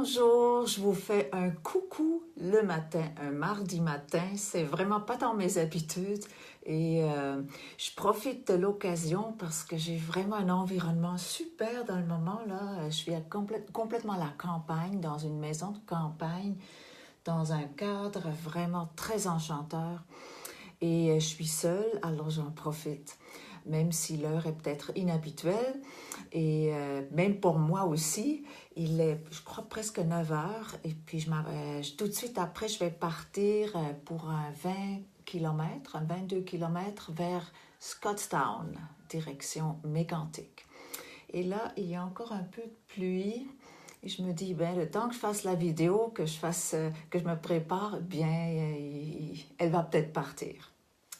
Bonjour, je vous fais un coucou le matin, un mardi matin. C'est vraiment pas dans mes habitudes et je profite de l'occasion parce que j'ai vraiment un environnement super dans le moment là. Je suis complètement à la campagne, dans une maison de campagne, dans un cadre vraiment très enchanteur et je suis seule, alors j'en profite. Même si l'heure est peut-être inhabituelle, et même pour moi aussi, il est, je crois, presque 9 heures, et puis tout de suite après, je vais partir pour un 20 km, un 22 km vers Scottstown, direction Mégantic. Et là, il y a encore un peu de pluie, et je me dis, ben, le temps que je fasse la vidéo, que je me prépare, bien, elle va peut-être partir.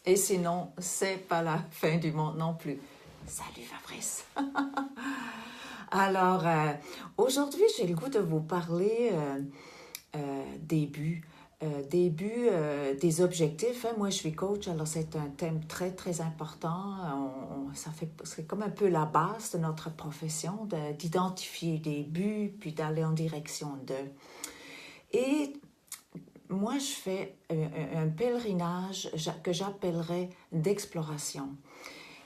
Et sinon, c'est pas la fin du monde non plus. Salut Fabrice! Alors, aujourd'hui, j'ai le goût de vous parler des buts, des objectifs. Hein. Moi, je suis coach, alors c'est un thème très, très important. C'est comme un peu la base de notre profession, d'identifier des buts, puis d'aller en direction d'eux. Et moi, je fais un pèlerinage que j'appellerais d'exploration.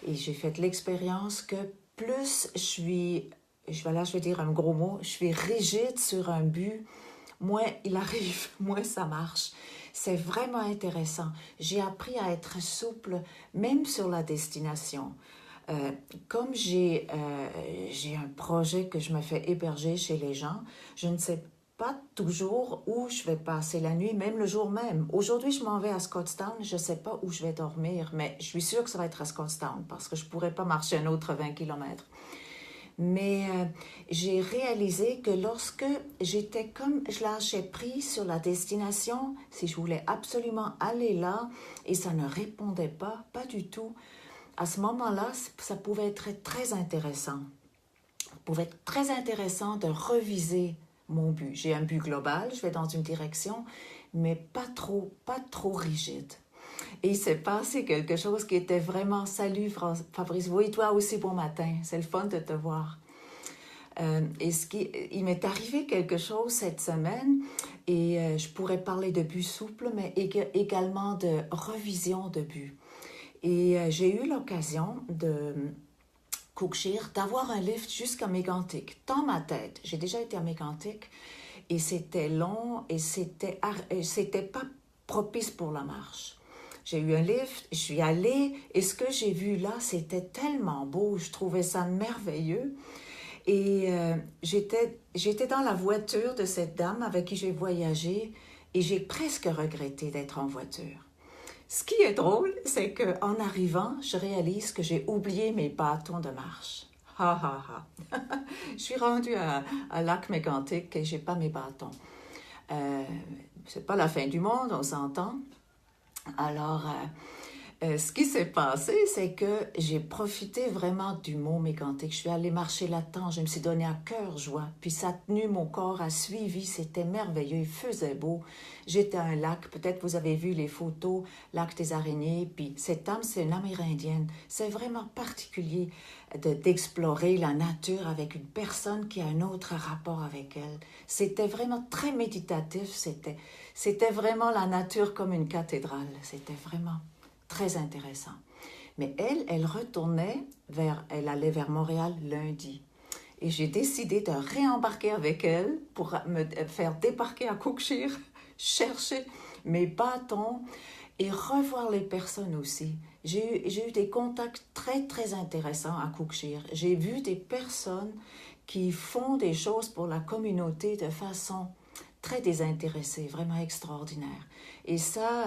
Et j'ai fait l'expérience que plus je vais dire un gros mot, je suis rigide sur un but, moins il arrive, moins ça marche. C'est vraiment intéressant. J'ai appris à être souple, même sur la destination. Comme j'ai un projet que je me fais héberger chez les gens, je ne sais pas toujours où je vais passer la nuit, même le jour même. Aujourd'hui, je m'en vais à Scottstown, je ne sais pas où je vais dormir, mais je suis sûre que ça va être à Scottstown parce que je ne pourrais pas marcher un autre 20 km. Mais j'ai réalisé que lorsque je lâchais prise sur la destination, si je voulais absolument aller là et ça ne répondait pas du tout, à ce moment-là, ça pouvait être très intéressant. Ça pouvait être très intéressant de reviser mon but. J'ai un but global, je vais dans une direction, mais pas trop rigide. Et il s'est passé quelque chose qui était vraiment... Salut Fabrice, oui, toi aussi bon matin, c'est le fun de te voir. Il m'est arrivé quelque chose cette semaine et je pourrais parler de but souple, mais également de revision de but. Et j'ai eu l'occasion de Cookshire, d'avoir un lift jusqu'à Mégantic. Dans ma tête, j'ai déjà été à Mégantic et c'était long et c'était pas propice pour la marche. J'ai eu un lift, je suis allée et ce que j'ai vu là, c'était tellement beau, je trouvais ça merveilleux. Et j'étais dans la voiture de cette dame avec qui j'ai voyagé et j'ai presque regretté d'être en voiture. Ce qui est drôle, c'est qu'en arrivant, je réalise que j'ai oublié mes bâtons de marche. Ha ha ha. Je suis rendue à Lac Mégantic et j'ai pas mes bâtons. C'est pas la fin du monde, on s'entend. Alors, ce qui s'est passé, c'est que j'ai profité vraiment du mont Mégantic. Je suis allée marcher là-dedans, je me suis donné à cœur joie. Puis ça a tenu, mon corps a suivi, c'était merveilleux, il faisait beau. J'étais à un lac, peut-être vous avez vu les photos, lac des araignées. Puis cette dame, c'est une Amérindienne. C'est vraiment particulier d'explorer la nature avec une personne qui a un autre rapport avec elle. C'était vraiment très méditatif, c'était vraiment la nature comme une cathédrale. C'était vraiment très intéressant. Mais elle elle allait vers Montréal lundi. Et j'ai décidé de réembarquer avec elle pour me faire débarquer à Cookshire, chercher mes bâtons et revoir les personnes aussi. J'ai eu des contacts très, très intéressants à Cookshire. J'ai vu des personnes qui font des choses pour la communauté de façon très désintéressée, vraiment extraordinaire. Et ça...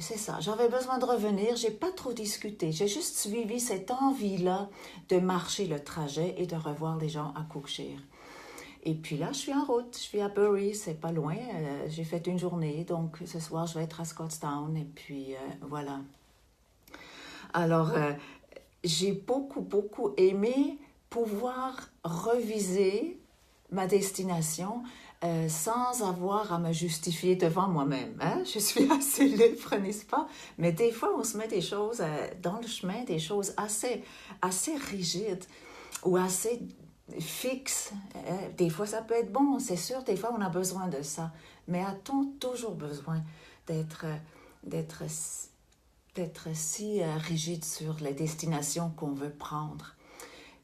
c'est ça, j'avais besoin de revenir, j'ai pas trop discuté, j'ai juste suivi cette envie-là de marcher le trajet et de revoir les gens à Cookshire. Et puis là, je suis en route, je suis à Bury, c'est pas loin, j'ai fait une journée, donc ce soir je vais être à Scottstown et puis voilà. Alors, j'ai beaucoup aimé pouvoir reviser ma destination sans avoir à me justifier devant moi-même. Hein? Je suis assez libre, n'est-ce pas? Mais des fois, on se met des choses dans le chemin, des choses assez rigides ou assez fixe. Des fois, ça peut être bon, c'est sûr, des fois, on a besoin de ça. Mais a-t-on toujours besoin d'être d'être d'être si rigide sur les destinations qu'on veut prendre?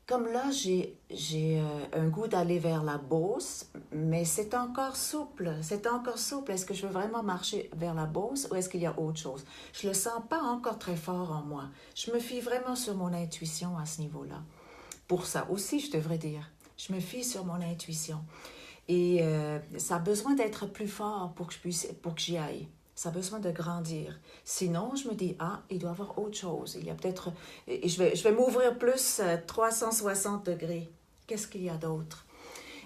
Comme là, j'ai un goût d'aller vers la Beauce, mais c'est encore souple. C'est encore souple. Est-ce que je veux vraiment marcher vers la Beauce ou est-ce qu'il y a autre chose? Je le sens pas encore très fort en moi. Je me fie vraiment sur mon intuition à ce niveau-là. Pour ça aussi, je devrais dire. Je me fie sur mon intuition. Et ça a besoin d'être plus fort pour que j'y aille. Ça a besoin de grandir. Sinon, je me dis, ah, il doit y avoir autre chose. Il y a peut-être... Et je vais m'ouvrir plus 360 degrés. Qu'est-ce qu'il y a d'autre?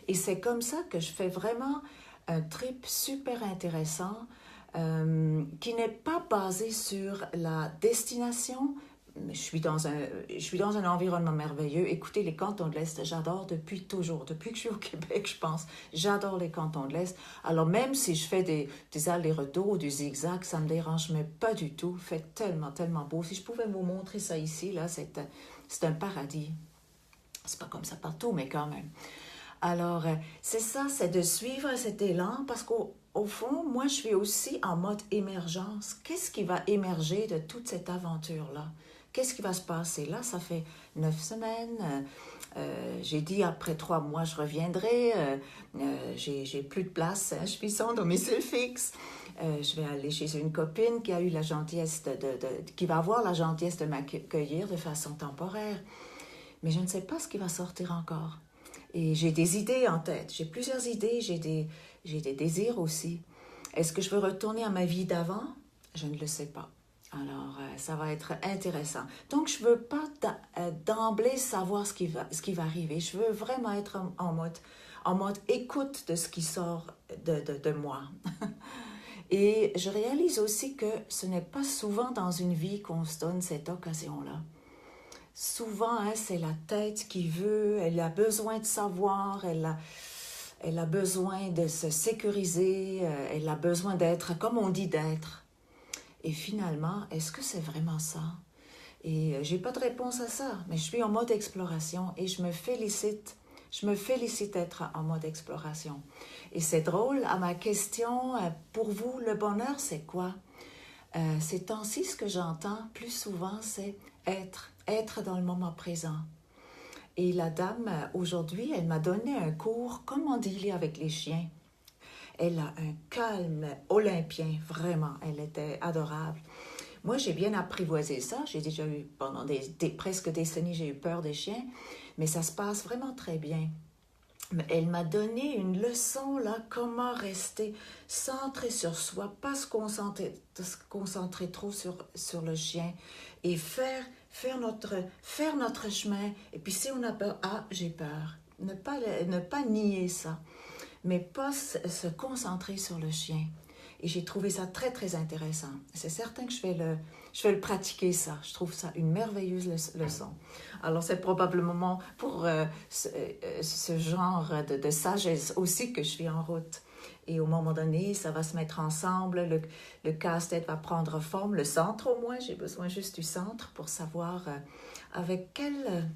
Et c'est comme ça que je fais vraiment un trip super intéressant qui n'est pas basé sur la destination. Je suis dans un environnement merveilleux. Écoutez, les cantons de l'Est, j'adore depuis toujours. Depuis que je suis au Québec, je pense. J'adore les cantons de l'Est. Alors, même si je fais des allers-retours, du zigzag, ça me dérange, mais pas du tout. Il fait tellement, tellement beau. Si je pouvais vous montrer ça ici, là, c'est un paradis. C'est pas comme ça partout, mais quand même. Alors, c'est ça, c'est de suivre cet élan parce qu'au fond, moi, je suis aussi en mode émergence. Qu'est-ce qui va émerger de toute cette aventure-là? Qu'est-ce qui va se passer là? Ça fait 9 semaines. J'ai dit après 3 mois, je reviendrai. J'ai plus de place. Hein, je suis sans domicile fixe. Je vais aller chez une copine qui a eu la gentillesse qui va avoir la gentillesse de m'accueillir de façon temporaire. Mais je ne sais pas ce qui va sortir encore. Et j'ai des idées en tête. J'ai plusieurs idées. J'ai des désirs aussi. Est-ce que je veux retourner à ma vie d'avant? Je ne le sais pas. Alors, ça va être intéressant. Donc, je ne veux pas d'emblée savoir ce qui va arriver. Je veux vraiment être en mode écoute de ce qui sort de moi. Et je réalise aussi que ce n'est pas souvent dans une vie qu'on se donne cette occasion-là. Souvent, hein, c'est la tête qui veut, elle a besoin de savoir, elle a besoin de se sécuriser, elle a besoin d'être comme on dit d'être. Et finalement, est-ce que c'est vraiment ça? Et j'ai pas de réponse à ça, mais je suis en mode exploration et je me félicite d'être en mode exploration. Et c'est drôle, à ma question, pour vous, le bonheur, c'est quoi? Ces temps-ci, ce que j'entends plus souvent, c'est être dans le moment présent. Et la dame, aujourd'hui, elle m'a donné un cours, comment dealer avec les chiens. Elle a un calme olympien, vraiment, elle était adorable. Moi, j'ai bien apprivoisé ça. J'ai déjà eu, pendant presque décennies, j'ai eu peur des chiens, mais ça se passe vraiment très bien. Mais elle m'a donné une leçon, là, comment rester centré sur soi, pas se concentrer trop sur le chien et faire notre chemin. Et puis si on a peur, ah, j'ai peur. Ne pas nier ça, mais pas se concentrer sur le chien. Et j'ai trouvé ça très, très intéressant. C'est certain que je vais le pratiquer, ça. Je trouve ça une merveilleuse leçon. Alors, c'est probablement pour ce genre de sagesse aussi que je suis en route. Et au moment donné, ça va se mettre ensemble, le casse-tête va prendre forme, le centre au moins, j'ai besoin juste du centre pour savoir avec quelle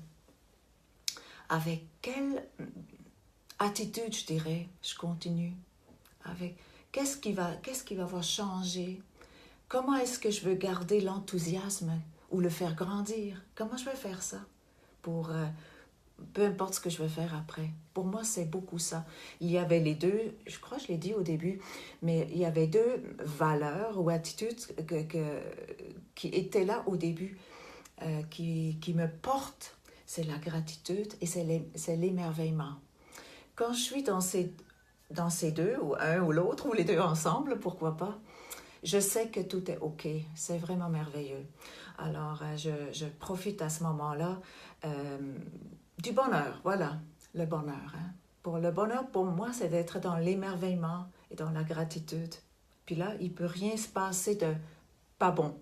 attitude, je dirais, je continue. Qu'est-ce qui va avoir changé? Comment est-ce que je veux garder l'enthousiasme ou le faire grandir? Comment je vais faire ça pour peu importe ce que je vais faire après? Pour moi, c'est beaucoup ça. Il y avait les deux, je crois que je l'ai dit au début, mais il y avait deux valeurs ou attitudes qui étaient là au début, qui me portent. C'est la gratitude et c'est l'émerveillement. Quand je suis dans ces deux, ou un ou l'autre, ou les deux ensemble, pourquoi pas, je sais que tout est OK. C'est vraiment merveilleux. Alors, je profite à ce moment-là du bonheur. Voilà, le bonheur. Hein. Le bonheur, pour moi, c'est d'être dans l'émerveillement et dans la gratitude. Puis là, il ne peut rien se passer de pas bon.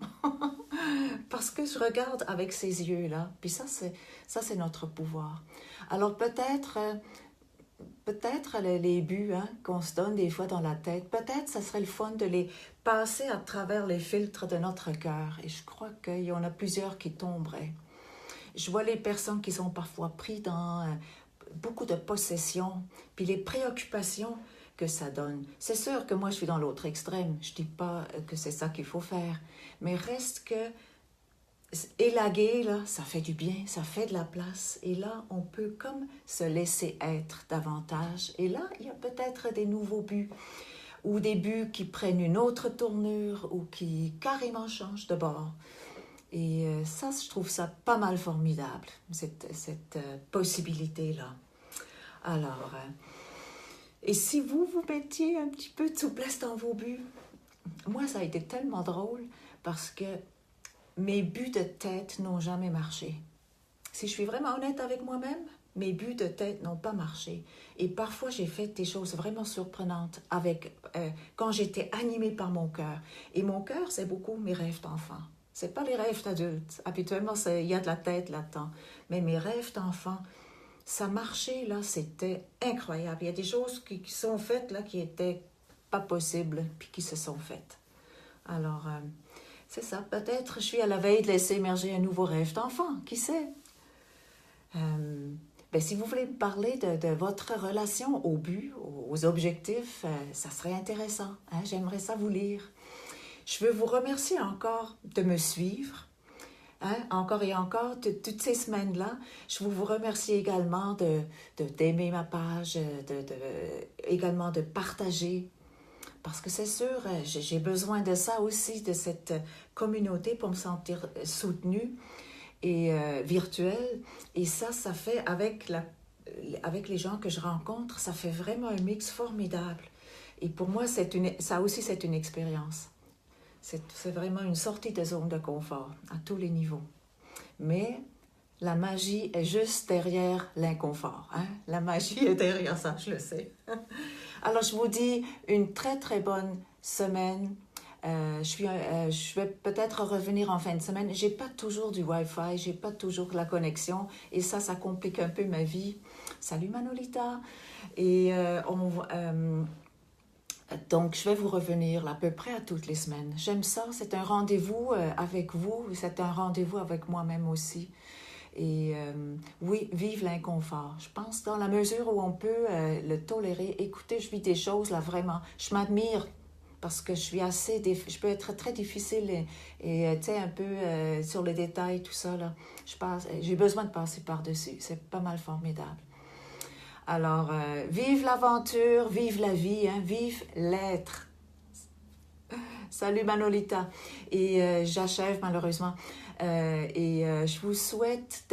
Parce que je regarde avec ces yeux-là. Puis ça, c'est notre pouvoir. Alors, peut-être les buts qu'on se donne des fois dans la tête, peut-être ça serait le fun de les passer à travers les filtres de notre cœur. Et je crois qu'il y en a plusieurs qui tomberaient. Je vois les personnes qui sont parfois pris dans beaucoup de possession, puis les préoccupations que ça donne. C'est sûr que moi, je suis dans l'autre extrême. Je dis pas que c'est ça qu'il faut faire, mais reste que élaguer, là, ça fait du bien, ça fait de la place. Et là, on peut comme se laisser être davantage. Et là, il y a peut-être des nouveaux buts ou des buts qui prennent une autre tournure ou qui carrément changent de bord. Et ça, je trouve ça pas mal formidable, cette possibilité-là. Alors, et si vous mettiez un petit peu de souplesse dans vos buts, moi, ça a été tellement drôle parce que mes buts de tête n'ont jamais marché. Si je suis vraiment honnête avec moi-même, mes buts de tête n'ont pas marché. Et parfois, j'ai fait des choses vraiment surprenantes quand j'étais animée par mon cœur. Et mon cœur, c'est beaucoup mes rêves d'enfant. C'est pas les rêves d'adultes. Habituellement, il y a de la tête là-dedans. Mais mes rêves d'enfant, ça marchait, là, c'était incroyable. Il y a des choses qui sont faites, là, qui étaient pas possibles, puis qui se sont faites. Alors, c'est ça. Peut-être je suis à la veille de laisser émerger un nouveau rêve d'enfant. Qui sait? Si vous voulez me parler de votre relation au but, aux objectifs, ça serait intéressant. Hein? J'aimerais ça vous lire. Je veux vous remercier encore de me suivre, hein? Encore et encore, toutes ces semaines-là. Je vous remercie également d'aimer ma page, également de partager. Parce que c'est sûr, j'ai besoin de ça aussi, de cette communauté pour me sentir soutenue et virtuelle. Et ça fait avec les gens que je rencontre, ça fait vraiment un mix formidable. Et pour moi, ça aussi, c'est une expérience. C'est vraiment une sortie de zone de confort à tous les niveaux. Mais la magie est juste derrière l'inconfort. Hein? La magie est derrière ça, je le sais. Alors, je vous dis une très, très bonne semaine. Je vais peut-être revenir en fin de semaine. J'ai pas toujours du Wi-Fi, j'ai pas toujours la connexion. Et ça complique un peu ma vie. Salut Manolita. Et donc, je vais vous revenir à peu près à toutes les semaines. J'aime ça, c'est un rendez-vous avec vous, c'est un rendez-vous avec moi-même aussi. Et oui, vive l'inconfort. Je pense dans la mesure où on peut le tolérer. Écoutez, je vis des choses là vraiment. Je m'admire parce que je peux être très difficile et tu sais, un peu sur les détails, tout ça là. J'ai besoin de passer par-dessus. C'est pas mal formidable. Alors, vive l'aventure, vive la vie, hein, vive l'être. Salut Manolita. Et j'achève malheureusement. Je vous souhaite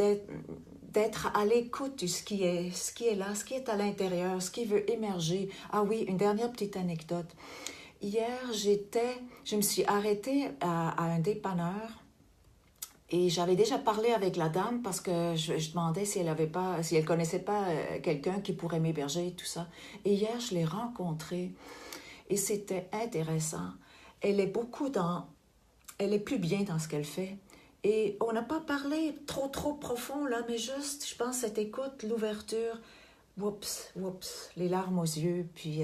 d'être à l'écoute de ce qui est là, ce qui est à l'intérieur, ce qui veut émerger. Ah oui, une dernière petite anecdote. Hier, je me suis arrêtée à un dépanneur. Et j'avais déjà parlé avec la dame parce que je demandais si elle connaissait pas quelqu'un qui pourrait m'héberger et tout ça. Et hier, je l'ai rencontrée et c'était intéressant. Elle est plus bien dans ce qu'elle fait. Et on n'a pas parlé trop profond là, mais juste, je pense, cette écoute, l'ouverture, oups, les larmes aux yeux, puis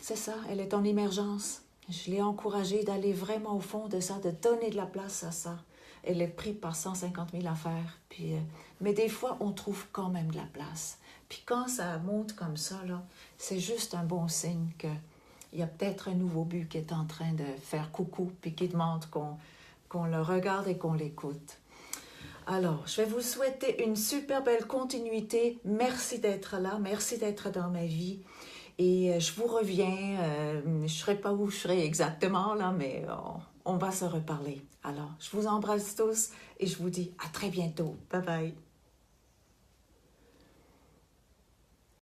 c'est ça, elle est en émergence. Je l'ai encouragée d'aller vraiment au fond de ça, de donner de la place à ça. Elle est prise par 150 000 affaires. Puis, mais des fois, on trouve quand même de la place. Puis quand ça monte comme ça, là, c'est juste un bon signe qu'il y a peut-être un nouveau but qui est en train de faire coucou, puis qui demande qu'on le regarde et qu'on l'écoute. Alors, je vais vous souhaiter une super belle continuité. Merci d'être là, merci d'être dans ma vie. Et je vous reviens, je ne serai pas où je serai exactement, là, mais on va se reparler. Alors, je vous embrasse tous et je vous dis à très bientôt. Bye bye.